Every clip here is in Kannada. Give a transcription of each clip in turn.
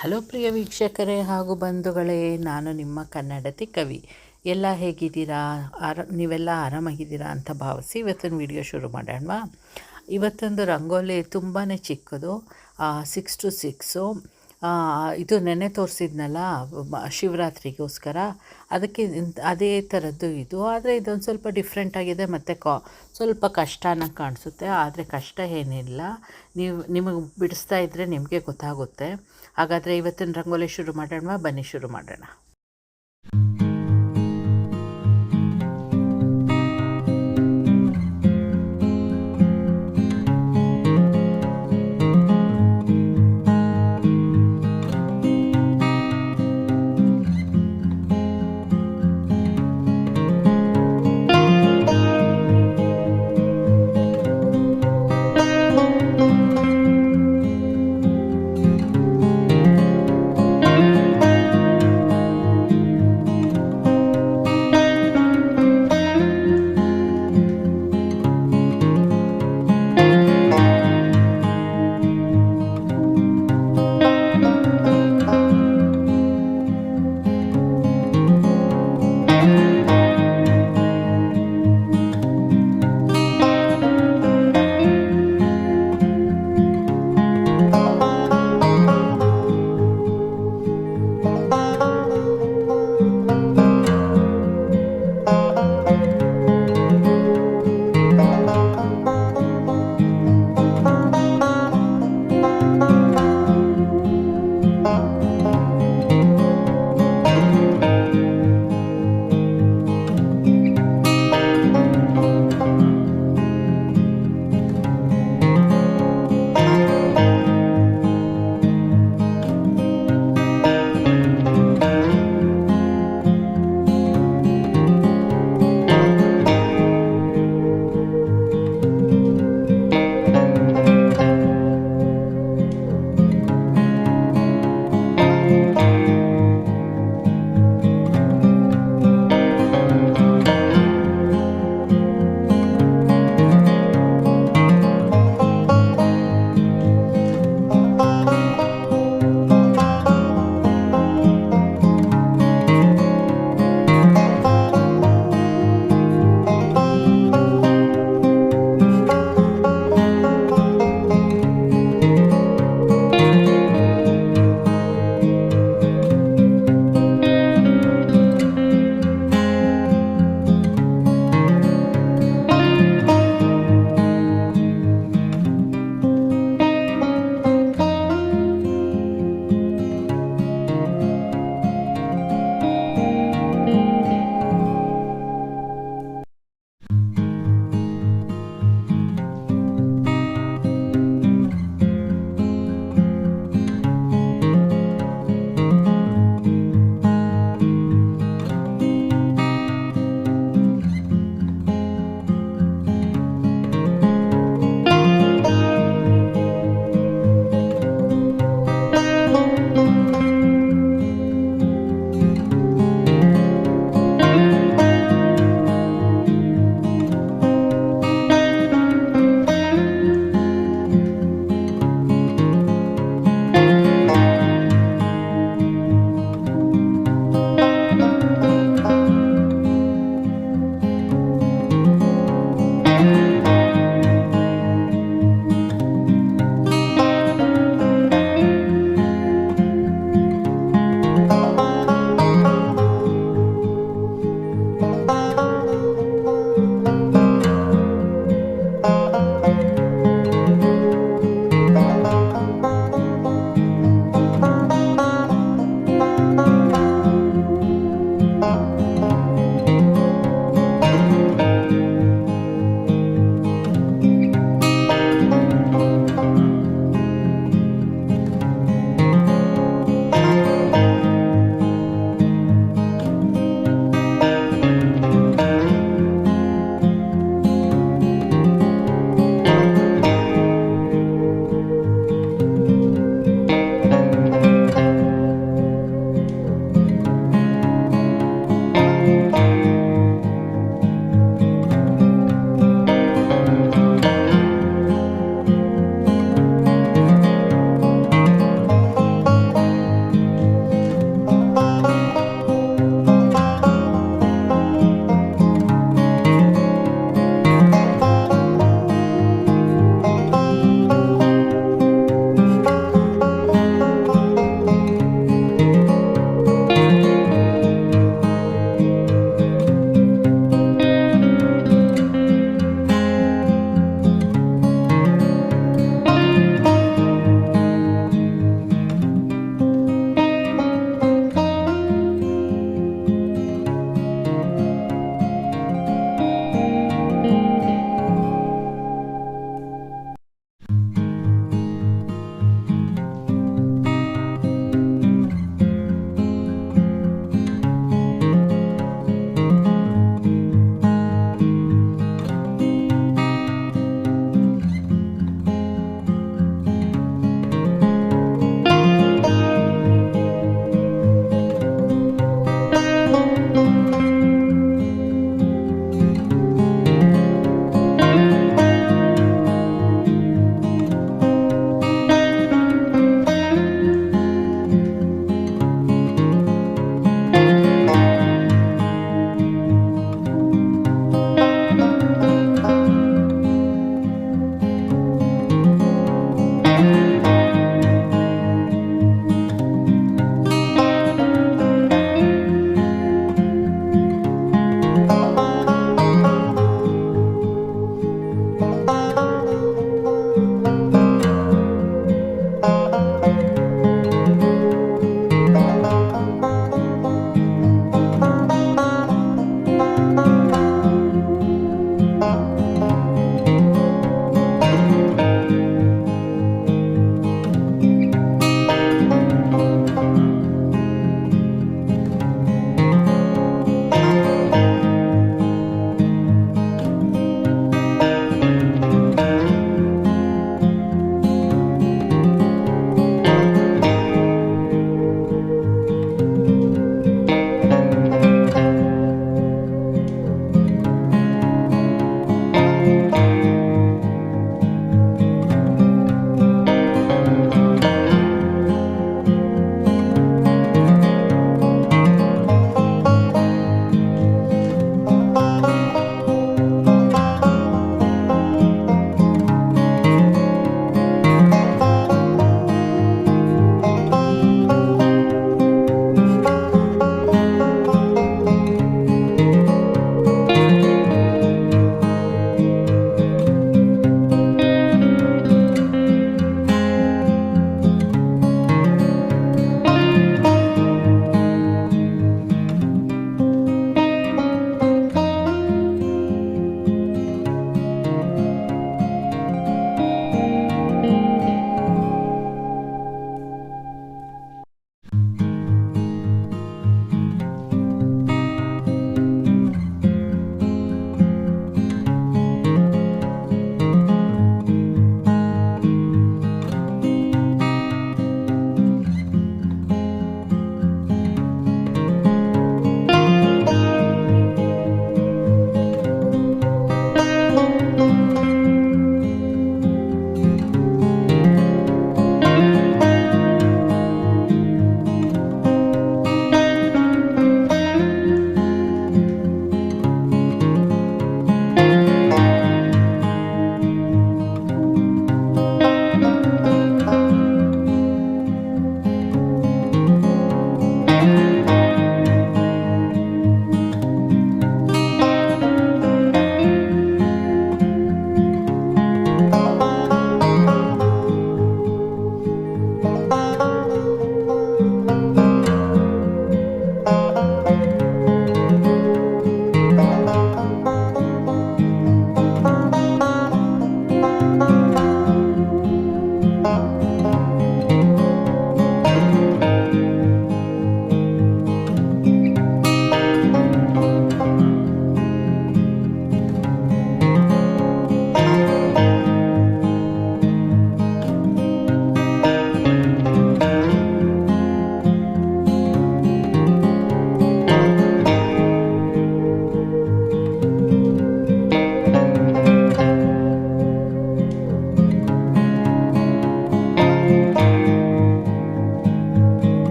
ಹಲೋ ಪ್ರಿಯ ವೀಕ್ಷಕರೇ ಹಾಗೂ ಬಂಧುಗಳೇ, ನಾನು ನಿಮ್ಮ ಕನ್ನಡತಿ ಕವಿ. ಎಲ್ಲ ಹೇಗಿದ್ದೀರಾ? ನೀವೆಲ್ಲ ಆರಾಮಾಗಿದ್ದೀರಾ ಅಂತ ಭಾವಿಸಿ ಇವತ್ತಿನ ವಿಡಿಯೋ ಶುರು ಮಾಡೋಣವಾ. ಇವತ್ತೊಂದು ರಂಗೋಲಿ ತುಂಬಾ ಚಿಕ್ಕದು, 6x6. ಇದು ನೆನ್ನೆ ತೋರಿಸಿದ್ನಲ್ಲ ಶಿವರಾತ್ರಿಗೋಸ್ಕರ, ಅದಕ್ಕೆ ಅದೇ ಥರದ್ದು ಇದು. ಆದರೆ ಇದೊಂದು ಸ್ವಲ್ಪ ಡಿಫ್ರೆಂಟ್ ಆಗಿದೆ ಮತ್ತು ಸ್ವಲ್ಪ ಕಷ್ಟನ ಕಾಣಿಸುತ್ತೆ. ಆದರೆ ಕಷ್ಟ ಏನಿಲ್ಲ, ನಿಮಗೆ ಬಿಡಿಸ್ತಾ ಇದ್ದರೆ ನಿಮಗೆ ಗೊತ್ತಾಗುತ್ತೆ. ಹಾಗಾದರೆ ಇವತ್ತಿನ ರಂಗೋಲಿ ಶುರು ಮಾಡೋಣ, ಬನ್ನಿ ಶುರು ಮಾಡೋಣ.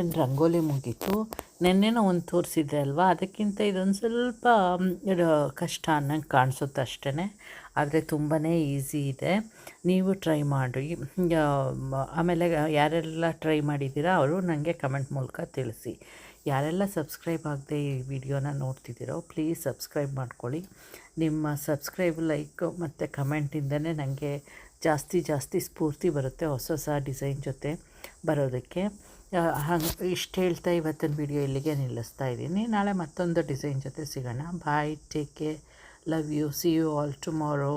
ನನ್ನ ರಂಗೋಲಿ ಮುಗೀತು. ನೆನ್ನೆನೋ ಒಂದು ತೋರಿಸಿದ್ದೆ ಅಲ್ವಾ, ಅದಕ್ಕಿಂತ ಇದೊಂದು ಸ್ವಲ್ಪ ಕಷ್ಟ ಅನ್ನಂಗೆ ಕಾಣಿಸುತ್ತೆ ಅಷ್ಟೇ. ಆದರೆ ತುಂಬಾ ಈಸಿ ಇದೆ, ನೀವು ಟ್ರೈ ಮಾಡಿ. ಆಮೇಲೆ ಯಾರೆಲ್ಲ ಟ್ರೈ ಮಾಡಿದ್ದೀರಾ ಅವರು ನನಗೆ ಕಮೆಂಟ್ ಮೂಲಕ ತಿಳಿಸಿ. ಯಾರೆಲ್ಲ ಸಬ್ಸ್ಕ್ರೈಬ್ ಆಗದೆ ಈ ವಿಡಿಯೋನ ನೋಡ್ತಿದ್ದೀರೋ ಪ್ಲೀಸ್ ಸಬ್ಸ್ಕ್ರೈಬ್ ಮಾಡ್ಕೊಳ್ಳಿ. ನಿಮ್ಮ ಸಬ್ಸ್ಕ್ರೈಬ್, ಲೈಕ್ ಮತ್ತು ಕಮೆಂಟಿಂದನೇ ನನಗೆ ಜಾಸ್ತಿ ಸ್ಫೂರ್ತಿ ಬರುತ್ತೆ ಹೊಸ ಡಿಸೈನ್ ಜೊತೆ ಬರೋದಕ್ಕೆ. ಹಂಗೆ ಇಷ್ಟು ಹೇಳ್ತಾ ಇವತ್ತಿನ ವಿಡಿಯೋ ಇಲ್ಲಿಗೆ ನಿಲ್ಲಿಸ್ತಾ ಇದ್ದೀನಿ. ನಾಳೆ ಮತ್ತೊಂದು ಡಿಸೈನ್ ಜೊತೆ ಸಿಗೋಣ. Bye, take care, love you, see you all tomorrow.